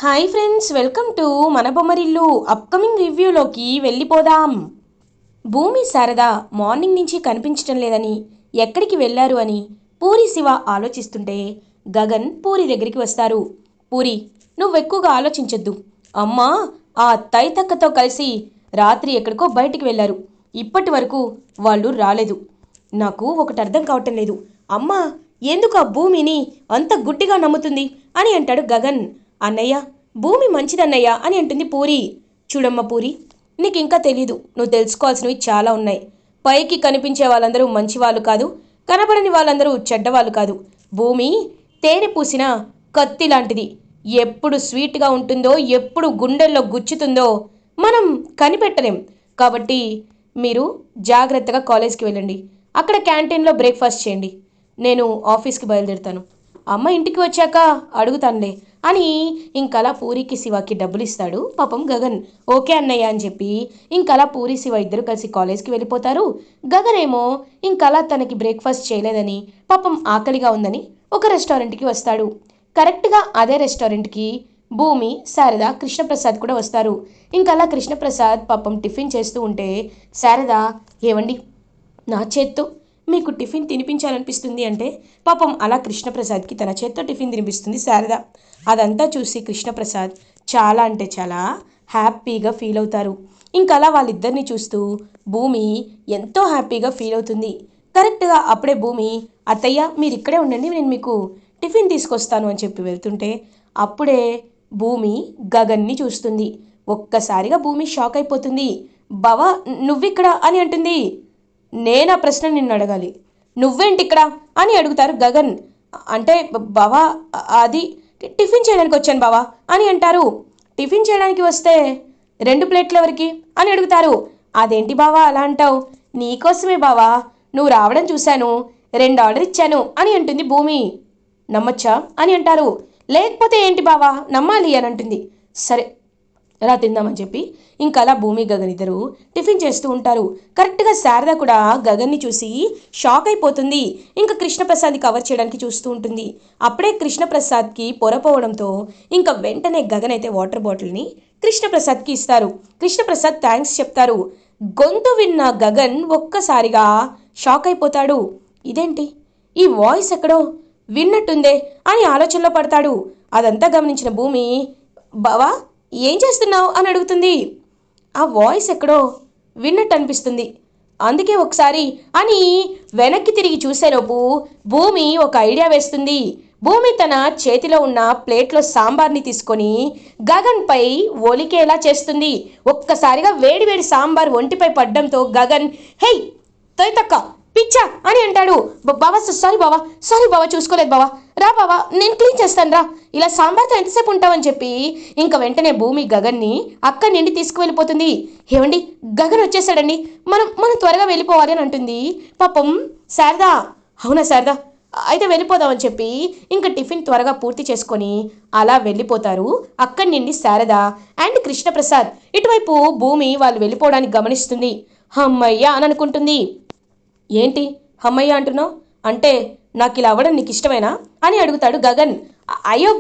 Hi friends, welcome to మన Bommarillu. Upcoming రివ్యూలోకి వెళ్ళిపోదాం. భూమి శారద మార్నింగ్ నుంచి కనిపించటం లేదని, ఎక్కడికి వెళ్ళారు అని పూరి శివ ఆలోచిస్తుంటే గగన్ పూరి దగ్గరికి వస్తారు. పూరి, నువ్వెక్కువగా ఆలోచించొద్దు. అమ్మా ఆ తైతక్కతో కలిసి రాత్రి ఎక్కడికో బయటికి వెళ్ళారు. ఇప్పటి వరకు వాళ్ళు రాలేదు. నాకు ఒకటి అర్థం కావటం లేదు. అమ్మా ఎందుకు ఆ భూమిని అంత గుడ్డిగా నమ్ముతుంది అని అంటాడు గగన్. అన్నయ్య, భూమి మంచిదన్నయ్య అని అంటుంది పూరి. చూడమ్మ పూరి, నీకు ఇంకా తెలీదు. నువ్వు తెలుసుకోవాల్సినవి చాలా ఉన్నాయి. పైకి కనిపించే వాళ్ళందరూ మంచివాళ్ళు కాదు, కనపడని వాళ్ళందరూ చెడ్డవాళ్ళు కాదు. భూమి తేనె పూసిన కత్తి లాంటిది. ఎప్పుడు స్వీట్గా ఉంటుందో, ఎప్పుడు గుండెల్లో గుచ్చుతుందో మనం కనిపెట్టలేం. కాబట్టి మీరు జాగ్రత్తగా కాలేజ్కి వెళ్ళండి. అక్కడ క్యాంటీన్లో బ్రేక్ఫాస్ట్ చేయండి. నేను ఆఫీస్కి బయలుదేరుతాను. అమ్మ ఇంటికి వచ్చాక అడుగుతానులే అని ఇంకలా పూరికి శివకి డబ్బులు ఇస్తాడు పాపం గగన్. ఓకే అన్నయ్య అని చెప్పి ఇంకలా పూరి శివ ఇద్దరు కలిసి కాలేజ్కి వెళ్ళిపోతారు. గగన్ ఏమో ఇంకలా తనకి బ్రేక్ఫాస్ట్ చేయలేదని, పాపం ఆకలిగా ఉందని ఒక రెస్టారెంట్కి వస్తాడు. కరెక్ట్గా అదే రెస్టారెంట్కి భూమి, శారద, కృష్ణప్రసాద్ కూడా వస్తారు. ఇంకలా కృష్ణప్రసాద్ పాపం టిఫిన్ చేస్తూ ఉంటే శారద, ఏవండి నా చేత్తో మీకు టిఫిన్ తినిపించాలనిపిస్తుంది అంటే పాపం అలా కృష్ణప్రసాద్కి తన చేత్తో టిఫిన్ తినిపిస్తుంది శారద. అదంతా చూసి కృష్ణప్రసాద్ చాలా అంటే చాలా హ్యాపీగా ఫీల్ అవుతారు. ఇంకా అలా వాళ్ళిద్దరిని చూస్తూ భూమి ఎంతో హ్యాపీగా ఫీల్ అవుతుంది. కరెక్ట్గా అప్పుడే భూమి, అత్తయ్య మీరు ఇక్కడే ఉండండి, నేను మీకు టిఫిన్ తీసుకొస్తాను అని చెప్పి వెళ్తుంటే అప్పుడే భూమి గగన్ని చూస్తుంది. ఒక్కసారిగా భూమి షాక్ అయిపోతుంది. బావా నువ్విక్కడ అని అంటుంది. నేనా ప్రశ్న నిన్ను అడగాలి, నువ్వేంటి ఇక్కడ అని అడుగుతారు గగన్. అంటే బావా అది టిఫిన్ చేయడానికి వచ్చాను బావా అని అంటారు. టిఫిన్ చేయడానికి వస్తే 2 ప్లేట్లు ఎవరికి అని అడుగుతారు. అదేంటి బావా అలా అంటావు, నీకోసమే బావా, నువ్వు రావడం చూశాను, 2 ఆర్డర్ ఇచ్చాను అని అంటుంది భూమి. నమ్మచ్చా అని అంటారు. లేకపోతే ఏంటి బావా నమ్మాలి అని అంటుంది. సరే రా తిందామని చెప్పి ఇంకలా భూమి గగన్ ఇద్దరు టిఫిన్ చేస్తూ ఉంటారు. కరెక్ట్గా శారద కూడా గగన్ని చూసి షాక్ అయిపోతుంది. ఇంకా కృష్ణప్రసాద్ని కవర్ చేయడానికి చూస్తూ ఉంటుంది. అప్పుడే కృష్ణప్రసాద్కి పొరపోవడంతో ఇంకా వెంటనే గగన్ అయితే వాటర్ బాటిల్ని కృష్ణప్రసాద్కి ఇస్తారు. కృష్ణప్రసాద్ థ్యాంక్స్ చెప్తారు. గొంతు విన్న గగన్ ఒక్కసారిగా షాక్ అయిపోతాడు. ఇదేంటి, ఈ వాయిస్ ఎక్కడో విన్నట్టుందే అని ఆలోచనలో పడతాడు. అదంతా గమనించిన భూమి, బావా ఏం చేస్తున్నావు అని అడుగుతుంది. ఆ వాయిస్ ఎక్కడో విన్నట్టు అనిపిస్తుంది, అందుకే ఒకసారి అని వెనక్కి తిరిగి చూసేలోపు భూమి ఒక ఐడియా వేస్తుంది. భూమి తన చేతిలో ఉన్న ప్లేట్లో సాంబార్ని తీసుకొని గగన్పై ఒలికేలా చేస్తుంది. ఒక్కసారిగా వేడి వేడి సాంబార్ ఒంటిపై పడ్డంతో గగన్, హే తొయ్యతక్క పిచ్చా అని అంటాడు. బావా సారీ బావా చూసుకోలేదు బావా, రా బావా నేను క్లీన్ చేస్తాను రా, ఇలా సాంబార్తో ఎంతసేపు ఉంటావని చెప్పి ఇంకా వెంటనే భూమి గగన్ని అక్కడి నుండి తీసుకువెళ్ళిపోతుంది. ఏమండి గగన్ వచ్చేసాడండి, మనం త్వరగా వెళ్ళిపోవాలి అని అంటుంది పాపం శారదా. అవునా శారదా, అయితే వెళ్ళిపోదామని చెప్పి ఇంకా టిఫిన్ త్వరగా పూర్తి చేసుకొని అలా వెళ్ళిపోతారు. అక్కడి నుండి శారద అండ్ కృష్ణప్రసాద్. ఇటువైపు భూమి వాళ్ళు వెళ్ళిపోవడానికి గమనిస్తుంది. అమ్మయ్య అని అనుకుంటుంది. ఏంటి అమ్మయ్య అంటున్నావు అంటే నాకు ఇలా అవ్వడం నీకు ఇష్టమేనా అని అడుగుతాడు గగన్. అయ్యో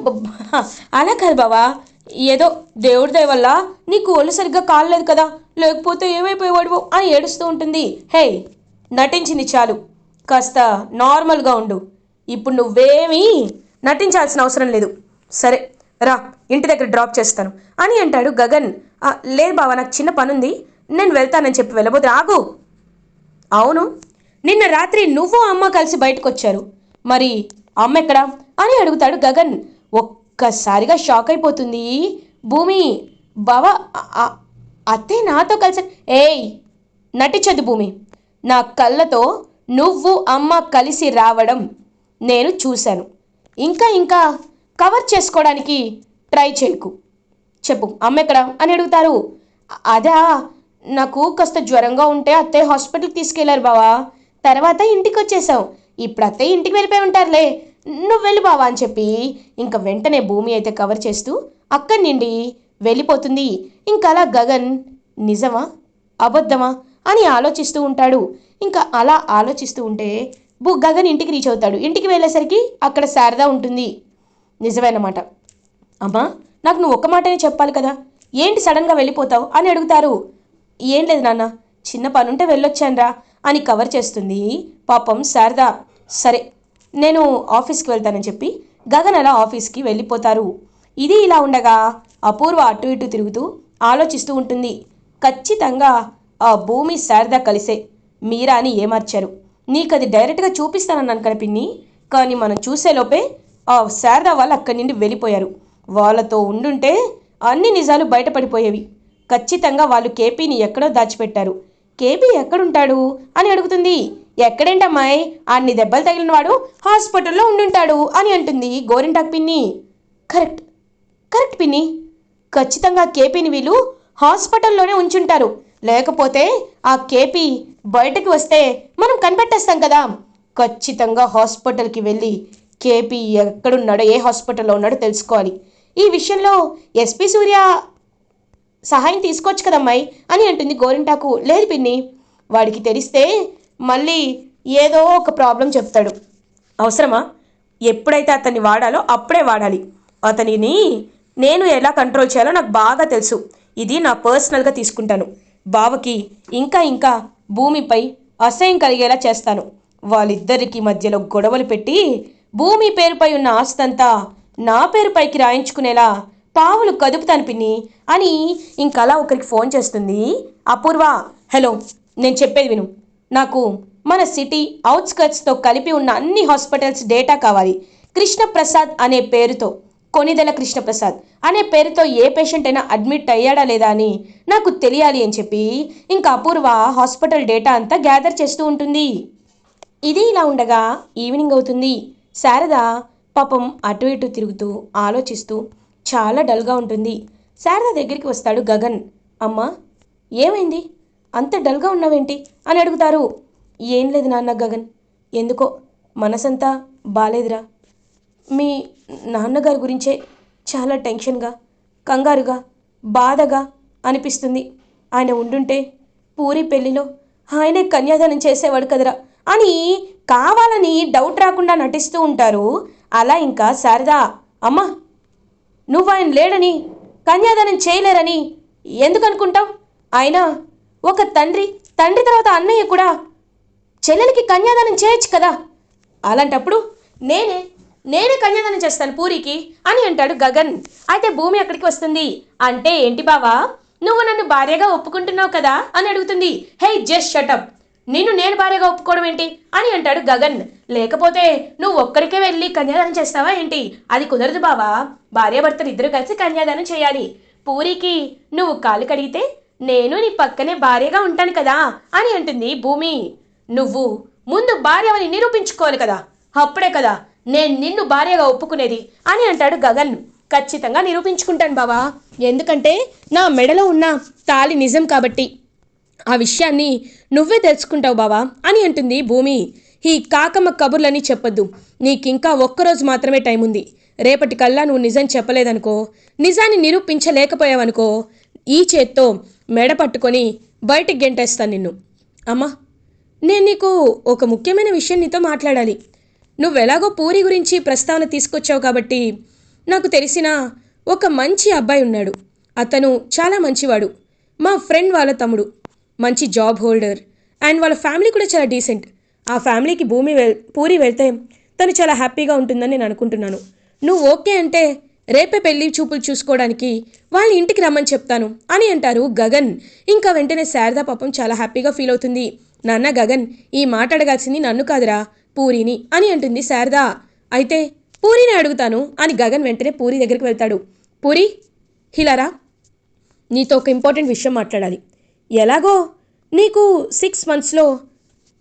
అలా కాదు బావా, ఏదో దేవుడి దయ వల్ల నీకు ఒళ్ళు సరిగ్గా కాలేదు కదా, లేకపోతే ఏమైపోయేవాడు అని ఏడుస్తూ ఉంటుంది. హే నటించింది చాలు, కాస్త నార్మల్గా ఉండు. ఇప్పుడు నువ్వేమీ నటించాల్సిన అవసరం లేదు. సరే రా ఇంటి దగ్గర డ్రాప్ చేస్తాను అని అంటాడు గగన్. లేదు బావా నాకు చిన్న పనుంది, నేను వెళ్తానని చెప్పి వెళ్ళబోతే ఆగు. అవును, నిన్న రాత్రి నువ్వు అమ్మ కలిసి బయటకు వచ్చారు, మరి అమ్మ ఎక్కడా అని అడుగుతాడు గగన్. ఒక్కసారిగా షాక్ అయిపోతుంది భూమి. బావా అత్తే నాతో కలిసి, ఏయ్ నటించదు భూమి, నా కళ్ళతో నువ్వు అమ్మ కలిసి రావడం నేను చూశాను. ఇంకా కవర్ చేసుకోవడానికి ట్రై చేయకు. చెప్పు అమ్మ ఎక్కడా అని అడుగుతారు. అదా, నాకు కాస్త జ్వరంగా ఉంటే అత్తయ్య హాస్పిటల్కి తీసుకెళ్లారు బావా, తర్వాత ఇంటికి వచ్చేసాం, ఇప్పుడు అత్తయ్య ఇంటికి వెళ్ళిపోయి ఉంటారులే, నువ్వు వెళ్ళి బావా అని చెప్పి ఇంకా వెంటనే భూమి అయితే కవర్ చేస్తూ అక్కడి నుండి వెళ్ళిపోతుంది. ఇంకలా గగన్ నిజమా అబద్ధమా అని ఆలోచిస్తూ ఉంటాడు. ఇంకా అలా ఆలోచిస్తూ ఉంటే గగన్ ఇంటికి రీచ్ అవుతాడు. ఇంటికి వెళ్ళేసరికి అక్కడ శారద ఉంటుంది. నిజమేనమాట, అమ్మా నాకు నువ్వు ఒక్క మాటనే చెప్పాలి కదా, ఏంటి సడన్గా వెళ్ళిపోతావు అని అడుగుతారు. ఏం లేదు నాన్న, చిన్న పనుంటే వెళ్ళొచ్చానురా అని కవర్ చేస్తుంది పాపం శారద. సరే నేను ఆఫీస్కి వెళ్తానని చెప్పి గగన్ అలా ఆఫీస్కి వెళ్ళిపోతారు. ఇది ఇలా ఉండగా అపూర్వ అటు ఇటు తిరుగుతూ ఆలోచిస్తూ ఉంటుంది. ఖచ్చితంగా ఆ భూమి శారద కలిసే మీరాని ఏమార్చారు. నీకు అది డైరెక్ట్గా చూపిస్తానన్నాను కదా పిన్ని, కానీ మనం చూసేలోపే ఆ శారద వాళ్ళు అక్కడి నుండి వెళ్ళిపోయారు. వాళ్ళతో ఉండుంటే అన్ని నిజాలు బయటపడిపోయేవి. ఖచ్చితంగా వాళ్ళు కేపీని ఎక్కడో దాచిపెట్టారు. కేపీ ఎక్కడుంటాడు అని అడుగుతుంది. ఎక్కడేంటమ్మాయి, అన్ని దెబ్బలు తగిలినవాడు హాస్పిటల్లో ఉండుంటాడు అని అంటుంది గోరింటాకు పిన్ని. కరెక్ట్ కరెక్ట్ పిన్ని, ఖచ్చితంగా కేపీని వీళ్ళు హాస్పిటల్లోనే ఉంచుంటారు. లేకపోతే ఆ కేపీ బయటకు వస్తే మనం కనిపెట్టేస్తాం కదా. ఖచ్చితంగా హాస్పిటల్కి వెళ్ళి కేపీ ఎక్కడున్నాడో, ఏ హాస్పిటల్లో ఉన్నాడో తెలుసుకోవాలి. ఈ విషయంలో ఎస్పీ సూర్య సహాయం తీసుకోవచ్చు కదమ్మాయి అని అంటుంది గోరింటాకు. లేదు పిన్ని, వాడికి తెలిస్తే మళ్ళీ ఏదో ఒక ప్రాబ్లం చెప్తాడు. అవసరమా? ఎప్పుడైతే అతన్ని వాడాలో అప్పుడే వాడాలి. అతనిని నేను ఎలా కంట్రోల్ చేయాలో నాకు బాగా తెలుసు. ఇది నా పర్సనల్గా తీసుకుంటాను. బావకి ఇంకా ఇంకా భూమిపై అసహ్యం కలిగేలా చేస్తాను. వాళ్ళిద్దరికి మధ్యలో గొడవలు పెట్టి భూమి పేరుపై ఉన్న ఆస్తంతా నా పేరుపైకి రాయించుకునేలా పావులు కదుపుతాను పిన్ని అని ఇంకలా ఒకరికి ఫోన్ చేస్తుంది అపూర్వ. హలో, నేను చెప్పేది విను. నాకు మన సిటీ అవుట్స్కట్స్తో కలిపి ఉన్న అన్ని హాస్పిటల్స్ డేటా కావాలి. కృష్ణప్రసాద్ అనే పేరుతో, కొనిదెల కృష్ణప్రసాద్ అనే పేరుతో ఏ పేషెంట్ అయినా అడ్మిట్ అయ్యాడా లేదా అని నాకు తెలియాలి అని చెప్పి ఇంకా అపూర్వ హాస్పిటల్ డేటా అంతా గ్యాదర్ చేస్తూ ఉంటుంది. ఇది ఇలా ఉండగా ఈవినింగ్ అవుతుంది. శారద పాపం అటు ఇటు తిరుగుతూ ఆలోచిస్తూ చాలా డల్గా ఉంటుంది. శారద దగ్గరికి వస్తాడు గగన్. అమ్మా ఏమైంది, అంత డల్గా ఉన్నావేంటి అని అడుగుతారు. ఏం లేదు నాన్న గగన్, ఎందుకో మనసంతా బాలేదురా. మీ నాన్నగారి గురించే చాలా టెన్షన్గా, కంగారుగా, బాధగా అనిపిస్తుంది. ఆయన ఉండుంటే పూరి పెళ్లిలో ఆయనే కన్యాదానం చేసేవాడు కదరా అని కావాలని డౌట్ రాకుండా నటిస్తూ ఉంటారు. అలా ఇంకా శారదా, అమ్మా నువ్వు ఆయన లేడని, కన్యాదానం చేయలేరని ఎందుకు అనుకుంటావు? ఆయన ఒక తండ్రి, తండ్రి తర్వాత అన్నయ్య కూడా చెల్లెలకి కన్యాదానం చేయొచ్చు కదా. అలాంటప్పుడు నేనే కన్యాదానం చేస్తాను పూరికి అని అంటాడు గగన్. అయితే భూమి అక్కడికి వస్తుంది. అంటే ఏంటి బావా, నువ్వు నన్ను భార్యగా ఒప్పుకుంటున్నావు కదా అని అడుగుతుంది. హే జస్ట్ షటప్, నేను భార్యగా ఒప్పుకోవడం ఏంటి అని అంటాడు గగన్. లేకపోతే నువ్వు ఒక్కరికే వెళ్ళి కన్యాదానం చేస్తావా ఏంటి? అది కుదరదు బావా, భార్యాభర్తలు ఇద్దరు కలిసి కన్యాదానం చేయాలి. పూరికి నువ్వు కాలు కడిగితే నేను నీ పక్కనే భార్యగా ఉంటాను కదా అని అంటుంది భూమి. నువ్వు ముందు భార్యవని నిరూపించుకోవాలి కదా, అప్పుడే కదా నేను నిన్ను భార్యగా ఒప్పుకునేది అని అంటాడు గగన్. ఖచ్చితంగా నిరూపించుకుంటాను బావా, ఎందుకంటే నా మెడలో ఉన్న తాళి నిజం కాబట్టి. ఆ విషయాన్ని నువ్వే తెలుసుకుంటావు బావా అని అంటుంది భూమి. ఈ కాకమ్మ కబుర్లని చెప్పొద్దు, నీకింకా ఒక్కరోజు మాత్రమే టైం ఉంది. రేపటికల్లా నువ్వు నిజం చెప్పలేదనుకో, నిజాన్ని నిరూపించలేకపోయావనుకో, ఈ చేత్తో మెడ పట్టుకొని బయటికి గెంటేస్తాను నిన్ను. అమ్మా నేను నీకు ఒక ముఖ్యమైన విషయం నీతో మాట్లాడాలి. నువ్వెలాగో పూరి గురించి ప్రస్తావన తీసుకొచ్చావు కాబట్టి, నాకు తెలిసిన ఒక మంచి అబ్బాయి ఉన్నాడు. అతను చాలా మంచివాడు, మా ఫ్రెండ్ వాళ్ళ తమ్ముడు, మంచి జాబ్ హోల్డర్, అండ్ వాళ్ళ ఫ్యామిలీ కూడా చాలా డీసెంట్. ఆ ఫ్యామిలీకి పూరి వెళ్తే తను చాలా హ్యాపీగా ఉంటుందని నేను అనుకుంటున్నాను. నువ్వు ఓకే అంటే రేపే పెళ్లి చూపులు చూసుకోవడానికి వాళ్ళ ఇంటికి రమ్మని చెప్తాను అని అంటారు గగన్. ఇంకా వెంటనే శారదా పాపం చాలా హ్యాపీగా ఫీల్ అవుతుంది. నాన్న గగన్, ఈ మాట అడగాల్సింది నన్ను కాదురా, పూరిని అని అంటుంది శారదా. అయితే పూరిని అడుగుతాను అని గగన్ వెంటనే పూరి దగ్గరికి వెళ్తాడు. పూరి, హిలారా, నీతో ఒక ఇంపార్టెంట్ విషయం మాట్లాడాలి. ఎలాగో నీకు 6 monthsలో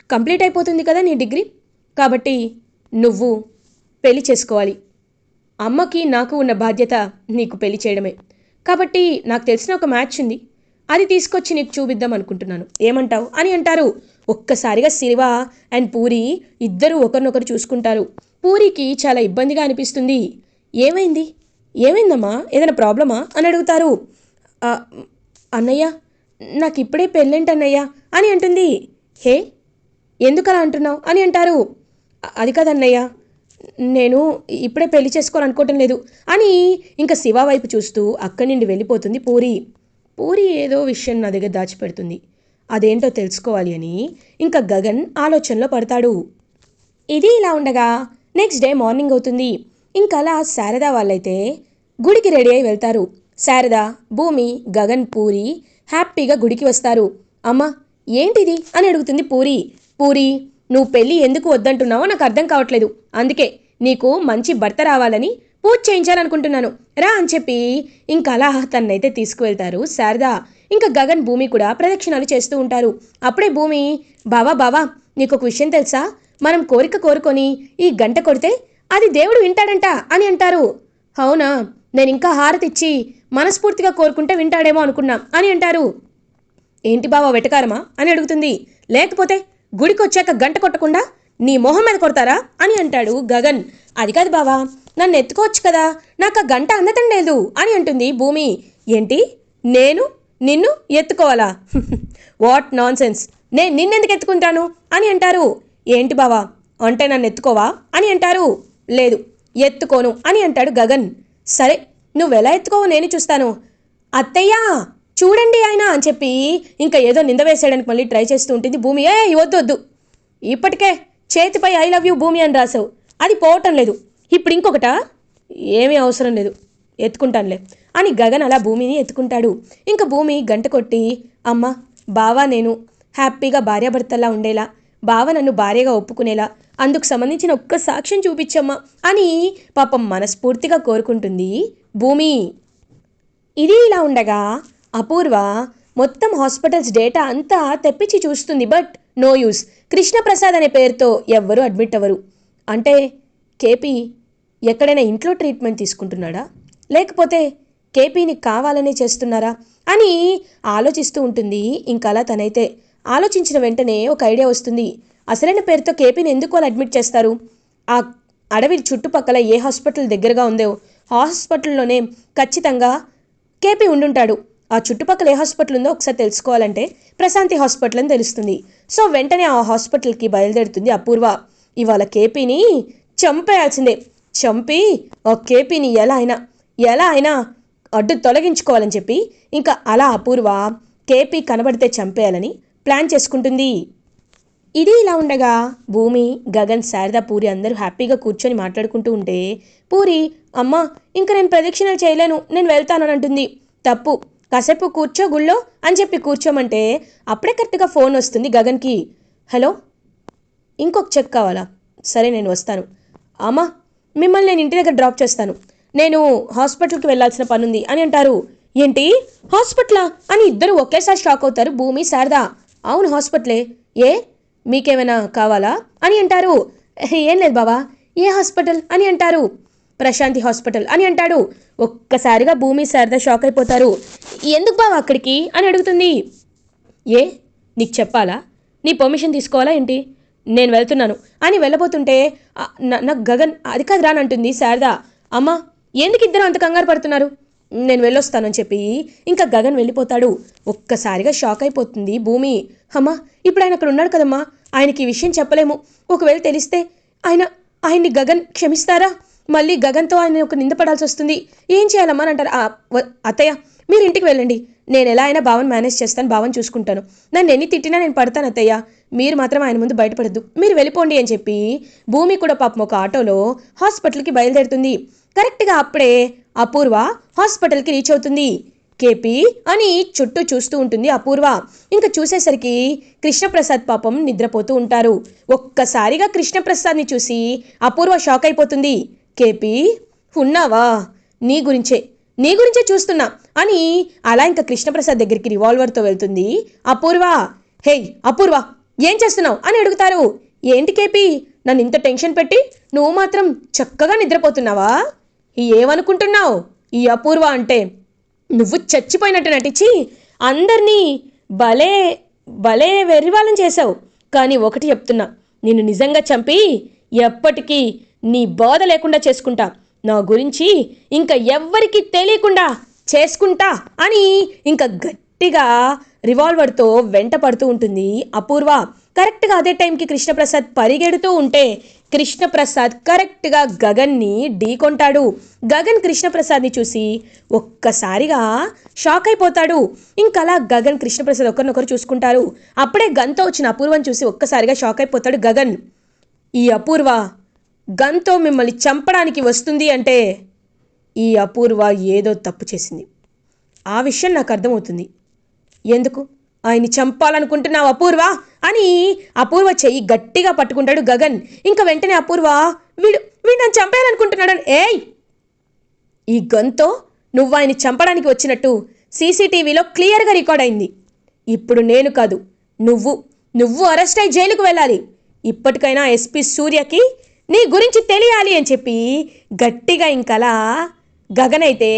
కంప్లీట్ అయిపోతుంది కదా నీ డిగ్రీ, కాబట్టి నువ్వు పెళ్లి చేసుకోవాలి. అమ్మకి నాకు ఉన్న బాధ్యత నీకు పెళ్లి చేయడమే. కాబట్టి నాకు తెలిసిన ఒక మ్యాచ్ ఉంది, అది తీసుకొచ్చి నీకు చూపిద్దాం అనుకుంటున్నాను, ఏమంటావు అని అంటారు. ఒక్కసారిగా శివ అండ్ పూరి ఇద్దరు ఒకరినొకరు చూసుకుంటారు. పూరికి చాలా ఇబ్బందిగా అనిపిస్తుంది. ఏమైందమ్మా, ఏదైనా ప్రాబ్లమా అని అడుగుతారు. అన్నయ్య నాకు ఇప్పుడే పెళ్ళేంటన్నయ్య అని అంటుంది. హే ఎందుకలా అంటున్నావు అని అంటారు. అది కాదన్నయ్య, నేను ఇప్పుడే పెళ్లి చేసుకోవాలనుకోవటం లేదు అని ఇంకా శివ వైపు చూస్తూ అక్కడి నుండి వెళ్ళిపోతుంది పూరి. పూరి ఏదో విషయం నా దగ్గర దాచిపెడుతుంది, అదేంటో తెలుసుకోవాలి అని ఇంకా గగన్ ఆలోచనలో పడతాడు. ఇది ఇలా ఉండగా నెక్స్ట్ డే మార్నింగ్ అవుతుంది. ఇంకలా శారద వాళ్ళైతే గుడికి రెడీ అయి వెళ్తారు. శారద, భూమి, గగన్, పూరి హ్యాపీగా గుడికి వస్తారు. అమ్మ ఏంటిది అని అడుగుతుంది పూరి. పూరి, నువ్వు పెళ్ళి ఎందుకు వద్దంటున్నావో నాకు అర్థం కావట్లేదు, అందుకే నీకు మంచి భర్త రావాలని పూజ చేయించాలనుకుంటున్నాను రా అని చెప్పి ఇంకలా తన్నైతే తీసుకువెళ్తారు శారద. ఇంకా గగన్, భూమి కూడా ప్రదక్షిణాలు చేస్తూ ఉంటారు. అప్పుడే భూమి, బావా బావా నీకు ఒక విషయం తెలుసా, మనం కోరిక కోరుకొని ఈ గంట కొడితే అది దేవుడు వింటాడంట అని అంటారు. అవునా, నేను ఇంకా హారతిచ్చి మనస్ఫూర్తిగా కోరుకుంటే వింటాడేమో అనుకున్నా అని అంటారు. ఏంటి బావా వెటకారమా అని అడుగుతుంది. లేకపోతే గుడికి వచ్చాక గంట కొట్టకుండా నీ మొహం మీద కొడతారా అని అంటాడు గగన్. అది కాదు బావా, నన్ను ఎత్తుకోవచ్చు కదా, నాకు ఆ గంట అందటం లేదు అని అంటుంది భూమి. ఏంటి, నేను నిన్ను ఎత్తుకోవాలా? వాట్ నాన్ సెన్స్, నేను నిన్నెందుకు ఎత్తుకుంటాను అని అంటారు. ఏంటి బావా, అంటే నన్ను ఎత్తుకోవా అని అంటారు. లేదు, ఎత్తుకోను అని అంటాడు గగన్. సరే, నువ్వెలా ఎత్తుకోవో నేను చూస్తాను. అత్తయ్యా చూడండి ఆయన అని చెప్పి ఇంకా ఏదో నింద వేసేయడానికి మళ్ళీ ట్రై చేస్తూ ఉంటుంది భూమి. వద్దు వద్దు, ఇప్పటికే చేతిపై ఐ లవ్ యూ భూమి అని రాసావు, అది పోవటం లేదు, ఇప్పుడు ఇంకొకటా? ఏమీ అవసరం లేదు, ఎత్తుకుంటానులే అని గగన్ అలా భూమిని ఎత్తుకుంటాడు. ఇంకా భూమి గంట కొట్టి, అమ్మ బావా నేను హ్యాపీగా భార్యాభర్తల్లా ఉండేలా, బావ నన్ను భార్యగా ఒప్పుకునేలా అందుకు సంబంధించిన ఒక్క సాక్ష్యం చూపించమ్మా అని పాపం మనస్ఫూర్తిగా కోరుకుంటుంది భూమి. ఇది ఇలా ఉండగా అపూర్వ మొత్తం హాస్పిటల్స్ డేటా అంతా తెప్పించి చూస్తుంది. But no use. కృష్ణప్రసాద్ అనే పేరుతో ఎవ్వరూ అడ్మిట్ అవ్వరు. అంటే కేపీ ఎక్కడైనా ఇంట్లో ట్రీట్మెంట్ తీసుకుంటున్నాడా, లేకపోతే కేపీని కావాలనే చేస్తున్నారా అని ఆలోచిస్తూ ఉంటుంది. ఇంకలా తనైతే ఆలోచించిన వెంటనే ఒక ఐడియా వస్తుంది. అసలైన పేరుతో కేపీని ఎందుకు వాళ్ళు అడ్మిట్ చేస్తారు? ఆ అడవి చుట్టుపక్కల ఏ హాస్పిటల్ దగ్గరగా ఉందో హాస్పిటల్లోనే ఖచ్చితంగా కేపీ ఉండుంటాడు. ఆ చుట్టుపక్కల ఏ హాస్పిటల్ ఉందో ఒకసారి తెలుసుకోవాలంటే ప్రశాంతి హాస్పిటల్ అని తెలుస్తుంది. సో వెంటనే ఆ హాస్పిటల్కి బయలుదేరుతుంది అపూర్వ. ఇవాళ కేపీని చంపేయాల్సిందే, చంపి ఆ కేపీని ఎలా అయినా అడ్డు తొలగించుకోవాలని చెప్పి ఇంకా అలా అపూర్వ కేపీ కనబడితే చంపేయాలని ప్లాన్ చేసుకుంటుంది. ఇది ఇలా ఉండగా భూమి, గగన్, శారద, పూరి అందరూ హ్యాపీగా కూర్చొని మాట్లాడుకుంటూ ఉంటే పూరి, అమ్మ ఇంకా నేను ప్రదక్షిణలు చేయలేను, నేను వెళ్తానని అంటుంది. తప్పు, కాసేపు కూర్చో గుళ్ళో అని చెప్పి కూర్చోమంటే అప్పుడే కరెక్ట్గా ఫోన్ వస్తుంది గగన్కి. హలో, ఇంకొక చెక్ కావాలా? సరే నేను వస్తాను. అమ్మ మిమ్మల్ని నేను ఇంటి దగ్గర డ్రాప్ చేస్తాను, నేను హాస్పిటల్కి వెళ్ళాల్సిన పని ఉంది అని అంటారు. ఏంటి హాస్పిటలా అని ఇద్దరు ఒకేసారి షాక్ అవుతారు భూమి, శారద. అవును హాస్పిటలే, ఏ మీకేమైనా కావాలా అని అంటారు. ఏం లేదు బావా. ఏ హాస్పిటల్ అని అంటారు. ప్రశాంతి హాస్పిటల్ అని అంటాడు. ఒక్కసారిగా భూమి, శారద షాక్ అయిపోతారు. ఎందుకు బావా అక్కడికి అని అడుగుతుంది. ఏ నీకు చెప్పాలా, నీ పర్మిషన్ తీసుకోవాలా ఏంటి, నేను వెళ్తున్నాను అని వెళ్ళబోతుంటే నాకు గగన్ అది కాదు రానంటుంది శారద. అమ్మ ఎందుకు ఇద్దరు అంత కంగారు పడుతున్నారు, నేను వెళ్ళొస్తానని చెప్పి ఇంకా గగన్ వెళ్ళిపోతాడు. ఒక్కసారిగా షాక్ అయిపోతుంది భూమి. అమ్మా ఇప్పుడు ఆయన అక్కడ ఉన్నాడు కదమ్మా, ఆయనకి ఈ విషయం చెప్పలేము, ఒకవేళ తెలిస్తే ఆయన్ని గగన్ క్షమిస్తారా, మళ్ళీ గగన్తో ఆయన ఒక నిందపడాల్సి వస్తుంది, ఏం చేయాలమ్మా అని అంటారు. అత్తయ్య మీరు ఇంటికి వెళ్ళండి, నేను ఎలా అయినా బావని మేనేజ్ చేస్తాను, బావని చూసుకుంటాను, నన్ను ఎన్ని తిట్టినా నేను పడతాను అత్తయ్య, మీరు మాత్రం ఆయన ముందు బయటపడద్దు, మీరు వెళ్ళిపోండి అని చెప్పి భూమి కూడా పాపం ఒక ఆటోలో హాస్పిటల్కి బయలుదేరుతుంది. కరెక్ట్గా అప్పుడే అపూర్వ హాస్పిటల్కి రీచ్ అవుతుంది. కేపీ అని చుట్టూ చూస్తూ ఉంటుంది అపూర్వ. ఇంకా చూసేసరికి కృష్ణప్రసాద్ పాపం నిద్రపోతూ ఉంటారు. ఒక్కసారిగా కృష్ణప్రసాద్ని చూసి అపూర్వ షాక్ అయిపోతుంది. కేపీ ఉన్నావా, నీ గురించే చూస్తున్నా అని అలా ఇంకా కృష్ణప్రసాద్ దగ్గరికి రివాల్వర్తో వెళ్తుంది అపూర్వ. హే అపూర్వ ఏం చేస్తున్నావు అని అడుగుతారు. ఏంటి కేపీ నన్ను ఇంత టెన్షన్ పెట్టి నువ్వు మాత్రం చక్కగా నిద్రపోతున్నావా, ఏమనుకుంటున్నావు ఈ అపూర్వ అంటే, నువ్వు చచ్చిపోయినట్టు నటించి అందరినీ భలే భలే వెర్రివాళ్ళని చేశావు, కానీ ఒకటి చెప్తున్నా, నిన్ను నిజంగా చంపి ఎప్పటికీ నీ బాధ లేకుండా చేసుకుంటా, నా గురించి ఇంకా ఎవ్వరికీ తెలియకుండా చేసుకుంటా అని ఇంకా గట్టిగా రివాల్వర్తో వెంట పడుతూ ఉంటుంది అపూర్వ. కరెక్ట్గా అదే టైంకి కృష్ణప్రసాద్ పరిగెడుతూ ఉంటే కృష్ణప్రసాద్ కరెక్ట్గా గగన్ని ఢీకొంటాడు. గగన్ కృష్ణప్రసాద్ని చూసి ఒక్కసారిగా షాక్ అయిపోతాడు. ఇంకలా గగన్ కృష్ణప్రసాద్ ఒకరినొకరు చూసుకుంటారు. అప్పుడే గన్తో వచ్చిన అపూర్వని చూసి ఒక్కసారిగా షాక్ అయిపోతాడు గగన్. ఈ అపూర్వ గన్తో మిమ్మల్ని చంపడానికి వస్తుంది అంటే ఈ అపూర్వ ఏదో తప్పు చేసింది. ఆ విషయం నాకు అర్థమవుతుంది. ఎందుకు ఆయన్ని చంపాలనుకుంటున్నావు అపూర్వ అని అపూర్వ చెయ్యి గట్టిగా పట్టుకుంటాడు గగన్. ఇంకా వెంటనే అపూర్వ వీడు నన్ను చంపేయాలనుకుంటున్నాడని, ఏయ్, ఈ గన్తో నువ్వు ఆయన్ని చంపడానికి వచ్చినట్టు సీసీటీవీలో క్లియర్గా రికార్డ్ అయింది. ఇప్పుడు నేను కాదు, నువ్వు అరెస్ట్ అయి జైలుకు వెళ్ళాలి. ఇప్పటికైనా ఎస్పీ సూర్యకి నీ గురించి తెలియాలి అని చెప్పి గట్టిగా ఇంకలా గగన్ అయితే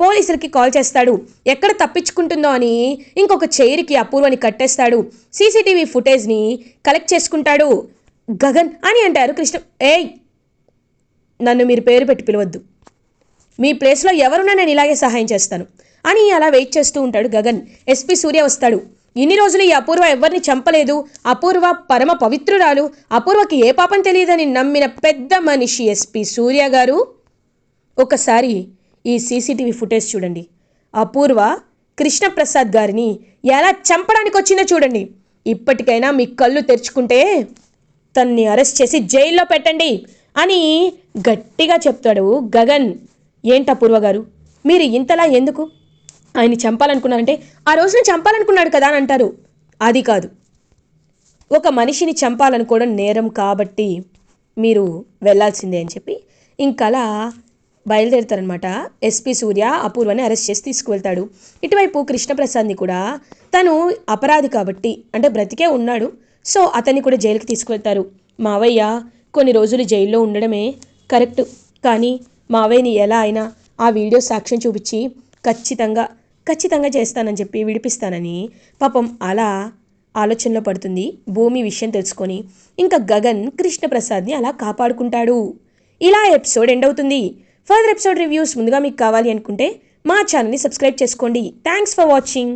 పోలీసులకి కాల్ చేస్తాడు. ఎక్కడ తప్పించుకుంటుందో అని ఇంకొక చైర్కి అపూర్వని కట్టేస్తాడు. సీసీటీవీ ఫుటేజ్ని కలెక్ట్ చేసుకుంటాడు. గగన్ అని అంటారు కృష్ణ. ఏయ్, నన్ను మీరు పేరు పెట్టి పిలవద్దు. మీ ప్లేస్లో ఎవరున్నా నేను ఇలాగే సహాయం చేస్తాను అని అలా వెయిట్ చేస్తూ ఉంటాడు గగన్. ఎస్పీ సూర్య వస్తాడు. ఇన్ని రోజులు ఈ అపూర్వ ఎవరిని చంపలేదు, అపూర్వ పరమ పవిత్రురాలు, అపూర్వకి ఏ పాపం తెలియదని నమ్మిన పెద్ద మనిషి ఎస్పీ సూర్య గారు, ఒకసారి ఈ సీసీటీవీ ఫుటేజ్ చూడండి. అపూర్వ కృష్ణప్రసాద్ గారిని ఎలా చంపడానికి వచ్చిందో చూడండి. ఇప్పటికైనా మీ కళ్ళు తెరుచుకుంటే తన్ని అరెస్ట్ చేసి జైల్లో పెట్టండి అని గట్టిగా చెప్తాడు గగన్. ఏంటి అపూర్వ గారు, మీరు ఇంతలా ఎందుకు ఆయన్ని చంపాలనుకున్నారంటే, ఆ రోజున చంపాలనుకున్నాడు కదా అని అంటారు. అది కాదు, ఒక మనిషిని చంపాలనుకోవడం నేరం కాబట్టి మీరు వెళ్ళాల్సిందే అని చెప్పి ఇంకలా బయలుదేరుతారనమాట. ఎస్పీ సూర్య అపూర్వని అరెస్ట్ చేసి తీసుకువెళ్తాడు. ఇటువైపు కృష్ణప్రసాద్ని కూడా తను అపరాధి కాబట్టి, అంటే బ్రతికే ఉన్నాడు, సో అతన్ని కూడా జైలుకి తీసుకువెళ్తారు. మావయ్య కొన్ని రోజులు జైల్లో ఉండడమే కరెక్ట్, కానీ మావయ్యని ఎలా అయినా ఆ వీడియో సాక్ష్యం చూపించి ఖచ్చితంగా చేస్తానని చెప్పి విడిపిస్తానని పాపం అలా ఆలోచనలో పడుతుంది. భూమి విషయం తెలుసుకొని ఇంకా గగన్ కృష్ణప్రసాద్ని అలా కాపాడుకుంటాడు. ఇలా ఎపిసోడ్ ఎండ్ అవుతుంది. ఫర్దర్ ఎపిసోడ్ రివ్యూస్ ముందుగా మీకు కావాలి అనుకుంటే మా ఛానల్ని సబ్స్క్రైబ్ చేసుకోండి. Thanks for watching.